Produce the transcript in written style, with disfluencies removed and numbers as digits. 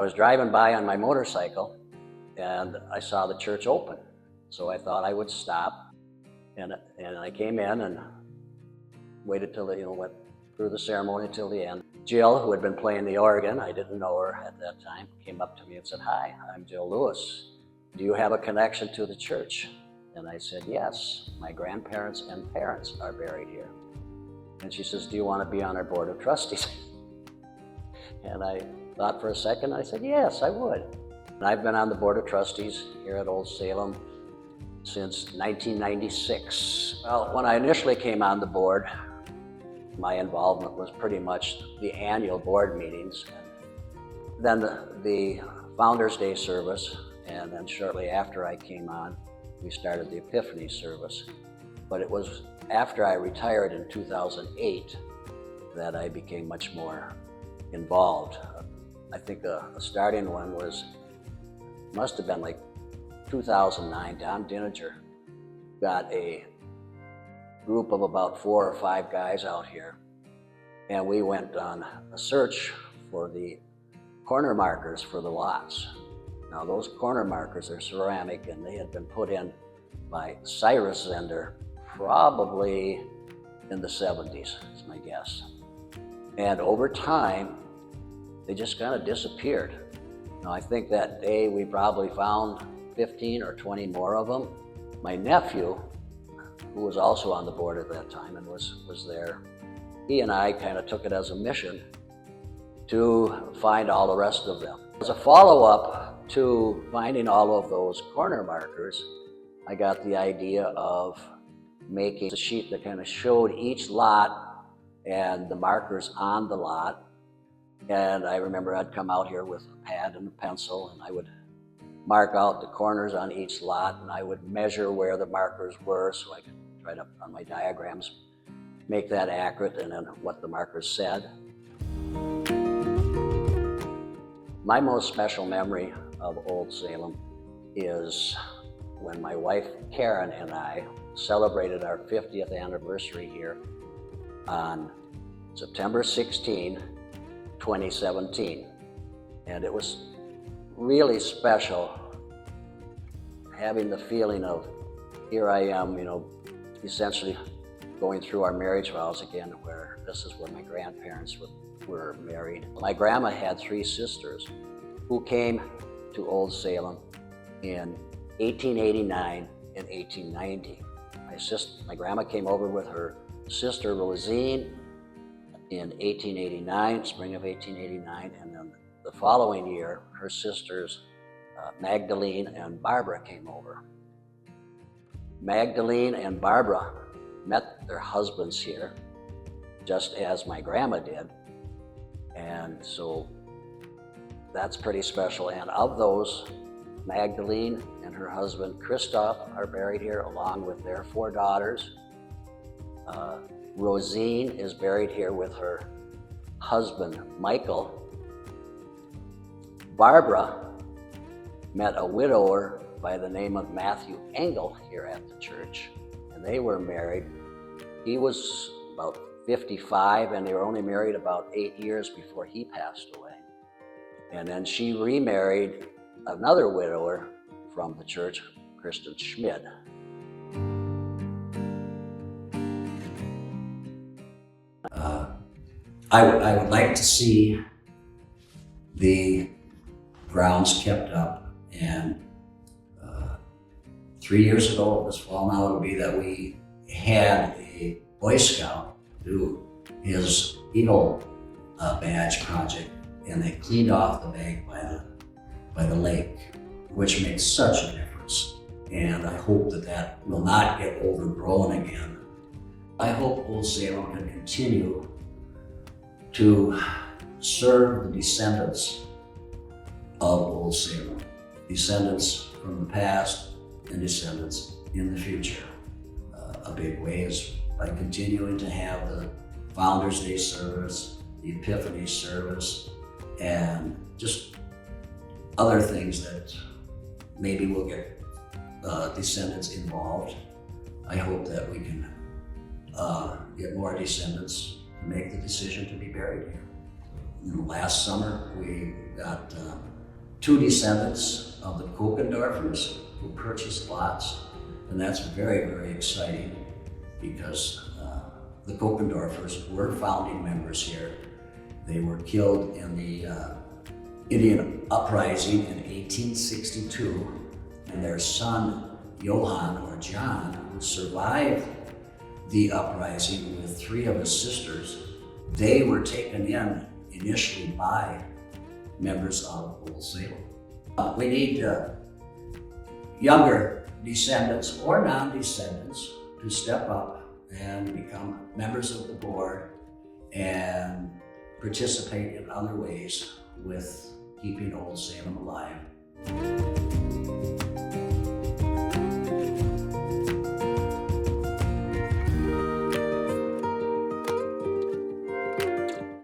was driving by on my motorcycle and I saw the church open. So I thought I would stop, and I came in and waited till went through the ceremony till the end. Jill, who had been playing the organ, I didn't know her at that time, came up to me and said, "Hi, I'm Jill Lewis. Do you have a connection to the church?" And I said, "Yes, my grandparents and parents are buried here." And she says, "Do you want to be on our board of trustees?" And I thought for a second, I said, "Yes, I would." And I've been on the board of trustees here at Old Salem since 1996. Well, when I initially came on the board, my involvement was pretty much the annual board meetings, then the Founders Day service, and then shortly after I came on, we started the Epiphany service. But it was after I retired in 2008 that I became much more involved. I think the starting one must have been like 2009. Don Dininger got a group of about 4 or 5 guys out here, and we went on a search for the corner markers for the lots. Now those corner markers are ceramic, and they had been put in by Cyrus Zender probably in the 70s, is my guess. And over time, they just kind of disappeared. Now I think that day we probably found 15 or 20 more of them. My nephew, who was also on the board at that time and was there, he and I kind of took it as a mission to find all the rest of them. As a follow-up to finding all of those corner markers, I got the idea of making a sheet that kind of showed each lot and the markers on the lot. And I remember I'd come out here with a pad and a pencil, and I would mark out the corners on each lot, and I would measure where the markers were so I could try to, on my diagrams, make that accurate, and then what the markers said. My most special memory of Old Salem is when my wife Karen and I celebrated our 50th anniversary here on September 16, 2017. And it was really special having the feeling of, here I am, essentially going through our marriage vows again, where this is where my grandparents were married. My grandma had 3 sisters who came to Old Salem in 1889 and 1890. My grandma came over with her sister Rosine in 1889, spring of 1889, and then the following year, her sisters Magdalene and Barbara came over. Magdalene and Barbara met their husbands here, just as my grandma did, and so that's pretty special. And of those, Magdalene and her husband Christoph are buried here along with their 4 daughters. Rosine is buried here with her husband Michael. Barbara met a widower by the name of Matthew Engel here at the church, and they were married. He was about 55, and they were only married about 8 years before he passed away. And then she remarried another widower from the church, Kristen Schmid. I would like to see the grounds kept up, and 3 years ago, this fall now it'll be, that we had a Boy Scout do his Eagle badge project, and they cleaned off the bank by the lake, which makes such a difference. And I hope that will not get overgrown again. I hope Old Salem can continue to serve the descendants of Old Salem, descendants from the past and descendants in the future. A big way is by continuing to have the Founders Day service, the Epiphany service, and just other things that maybe will get descendants involved. I hope that we can get more descendants to make the decision to be buried here. Last summer, we got two descendants of the Kokendorfers who purchased lots, and that's very, very exciting because the Kokendorfers were founding members here. They were killed in the Indian Uprising in 1862, and their son, Johann or John, who survived the uprising with three of his sisters, they were taken in initially by members of Old Salem. We need younger descendants or non-descendants to step up and become members of the board and participate in other ways with keeping Old Salem alive.